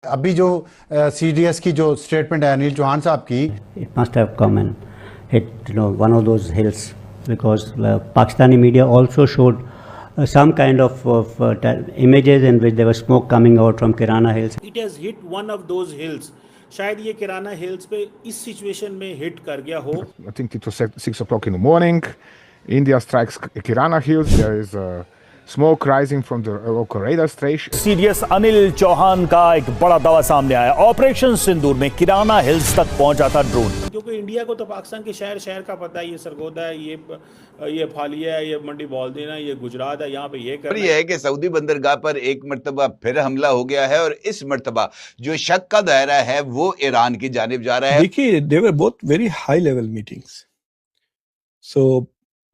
अभी जो सीडीएस की जो स्टेटमेंट है अनिल चौहान साहब की, It must have come and hit, one of those hills, because Pakistani media also showed some kind of images in which there was smoke coming out from Kirana Hills. It has hit one of those hills. शायद ये किराना hills पे इस situation में hit कर गया हो. I think it was at 6 o'clock in the morning. India strikes Kirana Hills. There is smoke rising from the local radar station. CDS Anil Chauhan का एक बड़ा दावा सामने आया। ऑपरेशन सिंदूर में किराना हिल्स तक पहुंचा था ड्रोन। क्योंकि इंडिया को तो पाकिस्तान के शहर शहर का पता है, ये सरगोदा है, ये फालिया है, ये मंडी बॉलदीन है, ये गुजरात है, यहाँ पे ये कर ये है कि सऊदी बंदरगाह पर एक मर्तबा फिर हमला हो गया है और इस मर्तबा जो शक का दायरा है वो ईरान की जानिब जा रहा है। देखिए, they were both very high level meetings. So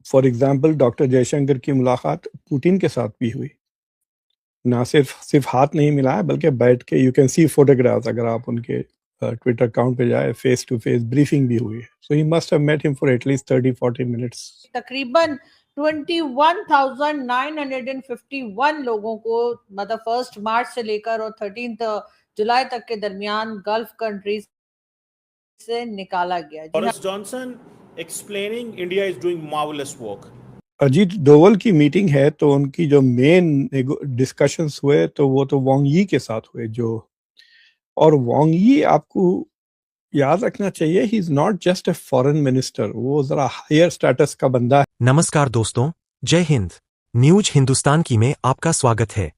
for example doctor Jaishankar की मुलाकात पुतिन के साथ भी हुई। ना सिर्फ हाथ नहीं मिलाया बल्कि बैठ के, यू कैन सी फोटोग्राफ्स, अगर आप उनके ट्विटर अकाउंट पे जाए, फेस टू फेस ब्रीफिंग भी हुई है। So he must have met him for at least 30-40 minutes. तकरीबन 21,951 लोगों को मतलब 1 मार्च से लेकर और 13 जुलाई तक के दरमियान गल्फ कंट्रीज से निकाला गया। Boris Johnson explaining India is doing marvellous work. Ajit Doval की मीटिंग है तो उनकी जो मेन डिस्कशंस हुए तो वो तो वांग यी के साथ हुए, और वांग यी आपको याद रखना चाहिए, he is not just a foreign minister, वो जरा हायर स्टेटस का बंदा है। नमस्कार दोस्तों, जय हिंद। न्यूज हिंदुस्तान की में आपका स्वागत है।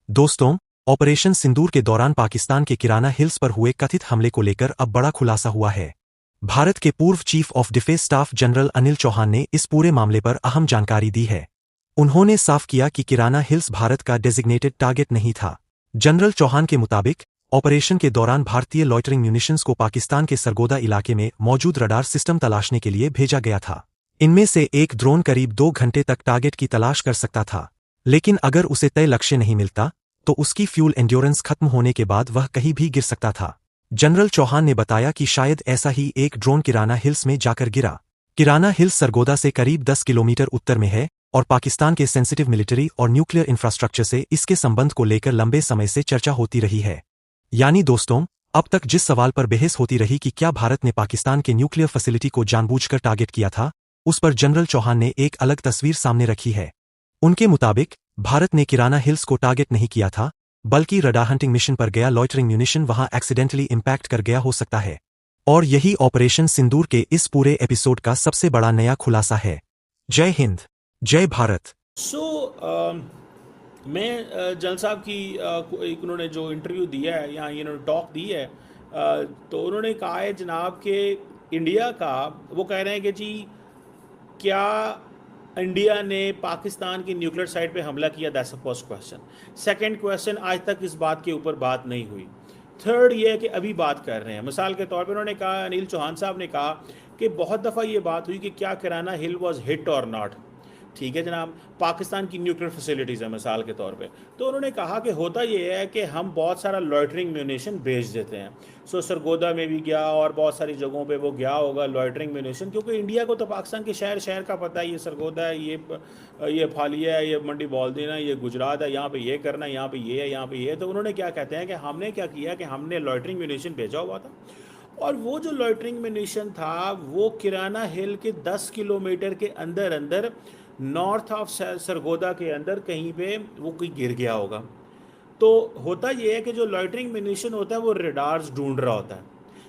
दोस्तों, ऑपरेशन सिंदूर के दौरान पाकिस्तान के किराना हिल्स पर हुए कथित हमले को लेकर अब बड़ा खुलासा हुआ है। भारत के पूर्व chief of defence staff general Anil Chauhan ने इस पूरे मामले पर अहम जानकारी दी है। उन्होंने साफ किया कि किराना हिल्स भारत का डेजिग्नेटेड टारगेट नहीं था। जनरल चौहान के मुताबिक ऑपरेशन के दौरान भारतीय लॉइटरिंग म्यूनिशंस को पाकिस्तान के सरगोदा इलाके में मौजूद रडार सिस्टम तलाशने के लिए भेजा गया था। इनमें से एक ड्रोन करीब 2 घंटे तक टारगेट की तलाश कर सकता था, लेकिन अगर उसे तय लक्ष्य नहीं मिलता तो उसकी फ्यूल एंड्योरेंस खत्म होने के बाद वह कहीं भी गिर सकता था। जनरल चौहान ने बताया कि शायद ऐसा ही एक ड्रोन किराना हिल्स में जाकर गिरा। किराना हिल्स सरगोदा से करीब 10 किलोमीटर उत्तर में है और पाकिस्तान के सेंसिटिव मिलिट्री और न्यूक्लियर इंफ्रास्ट्रक्चर से इसके संबंध को लेकर लंबे समय से चर्चा होती रही है। यानी दोस्तों, अब तक जिस सवाल पर बहस होती रही कि क्या भारत ने पाकिस्तान के न्यूक्लियर फैसिलिटी को जानबूझकर टारगेट किया था, उस पर जनरल चौहान ने एक अलग तस्वीर सामने रखी है। उनके मुताबिक भारत ने किराना हिल्स को टारगेट नहीं किया था, बल्कि रडार हंटिंग मिशन पर गया लॉइटरिंग म्यूनिशन वहां एक्सीडेंटली इंपैक्ट कर गया हो सकता है। और यही ऑपरेशन सिंदूर के इस पूरे एपिसोड का सबसे बड़ा नया खुलासा है। जय हिंद, जय भारत। मैं जनरल साहब की एक उन्होंने जो इंटरव्यू दिया है या इन्होंने टॉक दी है, तो उन्होंने कहा है जनाब कि इंडिया का, वो कह रहे हैं कि जी क्या इंडिया ने पाकिस्तान की न्यूक्लियर साइट पे हमला किया, that's the first question. Second question, आज तक इस बात के ऊपर बात नहीं हुई। थर्ड ये है कि अभी बात कर रहे हैं। मिसाल के तौर पे उन्होंने कहा, अनिल चौहान साहब ने कहा कि बहुत दफ़ा ये बात हुई कि क्या किराना हिल वाज हिट और नॉट। ठीक है जनाब, पाकिस्तान की न्यूक्लियर फैसिलिटीज़ है मिसाल के तौर पे, तो उन्होंने कहा कि होता ये है कि हम बहुत सारा लॉइटरिंग म्यूनिशन भेज देते हैं। सो सरगोदा में भी गया और बहुत सारी जगहों पे वो गया होगा लॉइटरिंग म्यूनिशन, क्योंकि इंडिया को तो पाकिस्तान के शहर शहर का पता है, ये सरगोदा है, ये फालिया है, ये मंडी बॉलदीन है, ये गुजरात है, यहाँ पे ये करना है, यहाँ पे ये है, यहाँ पे ये। तो उन्होंने क्या कहते हैं कि हमने क्या किया कि हमने लॉइटरिंग म्यूनिशन भेजा हुआ था, और वो जो लॉइटरिंग म्यूनिशन था वो किराना हिल के 10 किलोमीटर के अंदर अंदर नॉर्थ ऑफ सरगोदा के अंदर कहीं पे वो कोई गिर गया होगा। तो होता ये है कि जो लॉइटरिंग म्यूनिशन होता है वो रेडार्स ढूंढ रहा होता है।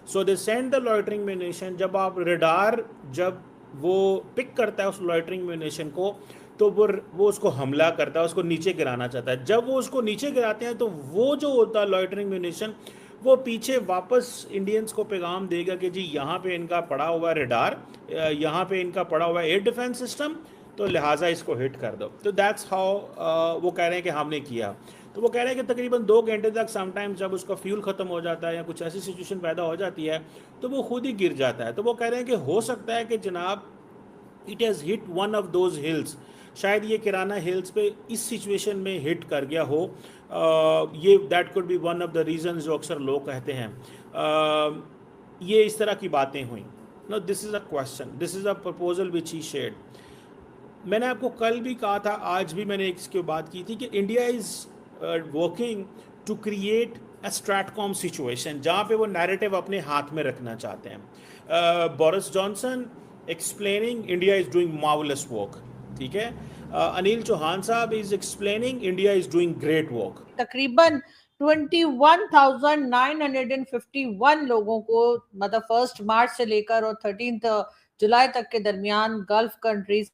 So they send the loitering munition. जब आप रेडार जब वो पिक करता है उस लॉइटरिंग म्यूनिशन को, तो वो उसको हमला करता है, उसको नीचे गिराना चाहता है। जब वो उसको नीचे गिराते हैं तो वो जो होता है लॉइटरिंग म्यूनिशन, वो पीछे वापस इंडियंस को पैगाम देगा कि जी यहाँ पे इनका पड़ा हुआ रेडार, यहाँ पे इनका पड़ा हुआ एयर डिफेंस सिस्टम, तो लिहाजा इसको हिट कर दो। तो दैट्स हाउ वो कह रहे हैं कि हमने किया। तो वो कह रहे हैं कि तकरीबन 2 घंटे तक समटाइम्स जब उसका फ्यूल ख़त्म हो जाता है या कुछ ऐसी सिचुएशन पैदा हो जाती है तो वो खुद ही गिर जाता है। तो वो कह रहे हैं कि हो सकता है कि जनाब it has hit one of those hills, शायद ये किराना हिल्स पे इस सिचुएशन में हिट कर गया हो। ये that could be one of the reasons जो अक्सर लोग कहते हैं। ये इस तरह की बातें हुई। No, this is a question, this is a proposal which he shared. मैंने आपको कल भी कहा था, आज भी मैंने इसकी बात की थी कि India is working to create stratcom situation जहाँ पे वो नैरेटिव अपने हाथ में रखना चाहते हैं। Boris Johnson explaining India is doing marvellous work, ठीक है। अनिल चौहान साहब is explaining India is doing great work. तकरीबन 21,951 लोगों को मतलब 1 मार्च से लेकर और 13 जुलाई तक के दरमियान गल्फ कंट्रीज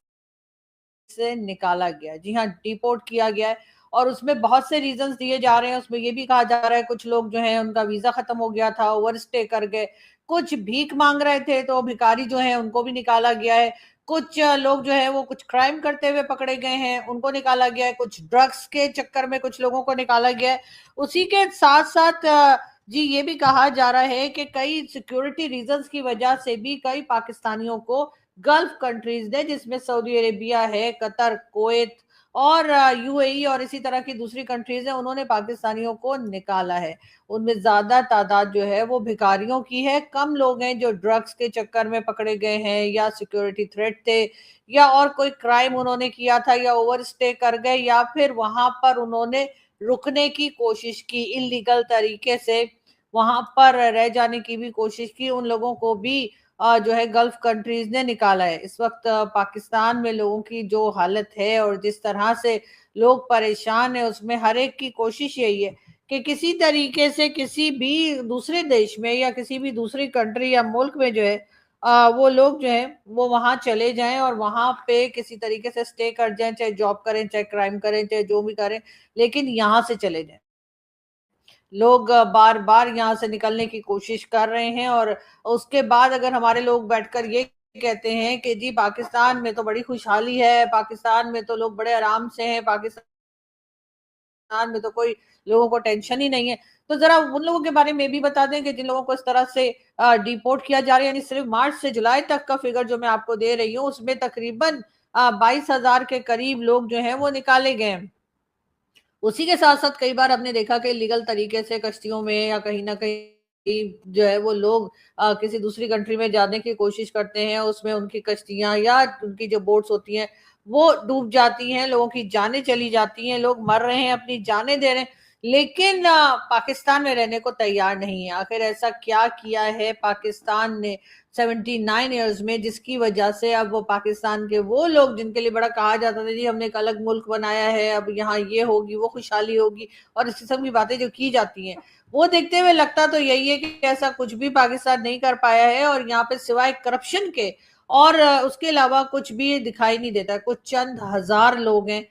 से निकाला गया। जी हाँ, डिपोर्ट किया गया है और उसमें बहुत से रीजंस दिए जा रहे हैं। उसमें ये भी कहा जा रहा है कुछ लोग जो हैं उनका वीजा खत्म हो गया था, ओवरस्टे कर गए, कुछ भीख मांग रहे थे तो भिखारी जो है उनको भी निकाला गया है, कुछ लोग जो है वो कुछ क्राइम करते हुए पकड़े गए हैं उनको निकाला गया है, कुछ ड्रग्स के चक्कर में कुछ लोगों को निकाला गया है। उसी के साथ साथ जी ये भी कहा जा रहा है कि कई सिक्योरिटी रीजंस की वजह से भी कई पाकिस्तानियों को गल्फ कंट्रीज ने, जिसमें सऊदी अरेबिया है, कतर, कुवैत और यूएई और इसी तरह की दूसरी कंट्रीज है, उन्होंने पाकिस्तानियों को निकाला है। उनमें ज्यादा तादाद जो है वो भिखारियों की है, कम लोग हैं जो ड्रग्स के चक्कर में पकड़े गए हैं या सिक्योरिटी थ्रेट थे या और कोई क्राइम उन्होंने किया था या ओवरस्टे कर गए या फिर वहां पर उन्होंने रुकने की कोशिश की, इलीगल तरीके से वहां पर रह जाने की भी कोशिश की। उन लोगों को भी जो है गल्फ कंट्रीज ने निकाला है। इस वक्त पाकिस्तान में लोगों की जो हालत है और जिस तरह से लोग परेशान है, उसमें हर एक की कोशिश यही है कि किसी तरीके से किसी भी दूसरे देश में या किसी भी दूसरी कंट्री या मुल्क में जो है वो लोग जो है वो वहां चले जाएं और वहां पे किसी तरीके से स्टे कर जाएं, चाहे जॉब करें, चाहे क्राइम करें, चाहे जो भी करें, लेकिन यहाँ से चले जाएं। लोग बार बार यहाँ से निकलने की कोशिश कर रहे हैं और उसके बाद अगर हमारे लोग बैठकर ये कहते हैं कि जी पाकिस्तान में तो बड़ी खुशहाली है, पाकिस्तान में तो लोग बड़े आराम से हैं, पाकिस्तान में तो कोई लोगों को टेंशन ही नहीं है, तो जरा उन लोगों के बारे में भी बता दें कि जिन लोगों को इस तरह से डिपोर्ट किया जा रहा है। यानी सिर्फ मार्च से जुलाई तक का फिगर जो मैं आपको दे रही हूँ उसमें तकरीबन 22,000 के करीब लोग जो हैं वो निकाले गए हैं। उसी के साथ साथ कई बार हमने देखा कि लीगल तरीके से कश्तियों में या कहीं ना कहीं जो है वो लोग किसी दूसरी कंट्री में जाने की कोशिश करते हैं, उसमें उनकी कश्तियां या उनकी जो बोट्स होती हैं वो डूब जाती हैं, लोगों की जानें चली जाती हैं, लोग मर रहे हैं, अपनी जानें दे रहे हैं, लेकिन पाकिस्तान में रहने को तैयार नहीं है। आखिर ऐसा क्या किया है पाकिस्तान ने 79 इयर्स में जिसकी वजह से अब वो पाकिस्तान के वो लोग जिनके लिए बड़ा कहा जाता था जी हमने एक अलग मुल्क बनाया है, अब यहाँ ये होगी, वो खुशहाली होगी और इस किस्म की बातें जो की जाती हैं, वो देखते हुए लगता तो यही है कि ऐसा कुछ भी पाकिस्तान नहीं कर पाया है और यहाँ पे सिवाय करप्शन के और उसके अलावा कुछ भी दिखाई नहीं देता। कुछ चंद हजार लोग हैं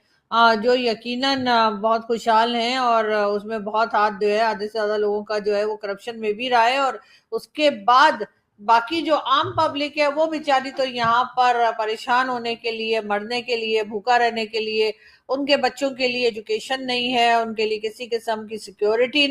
जो यकीनन बहुत खुशहाल हैं और उसमें बहुत हाथ जो है आधे से ज्यादा लोगों का जो है वो करप्शन में भी रहा है और उसके बाद बाकी जो आम पब्लिक है वो बेचारी तो यहाँ पर परेशान होने के लिए, मरने के लिए, भूखा रहने के लिए, उनके बच्चों के लिए एजुकेशन नहीं है, उनके लिए किसी किस्म की सिक्योरिटी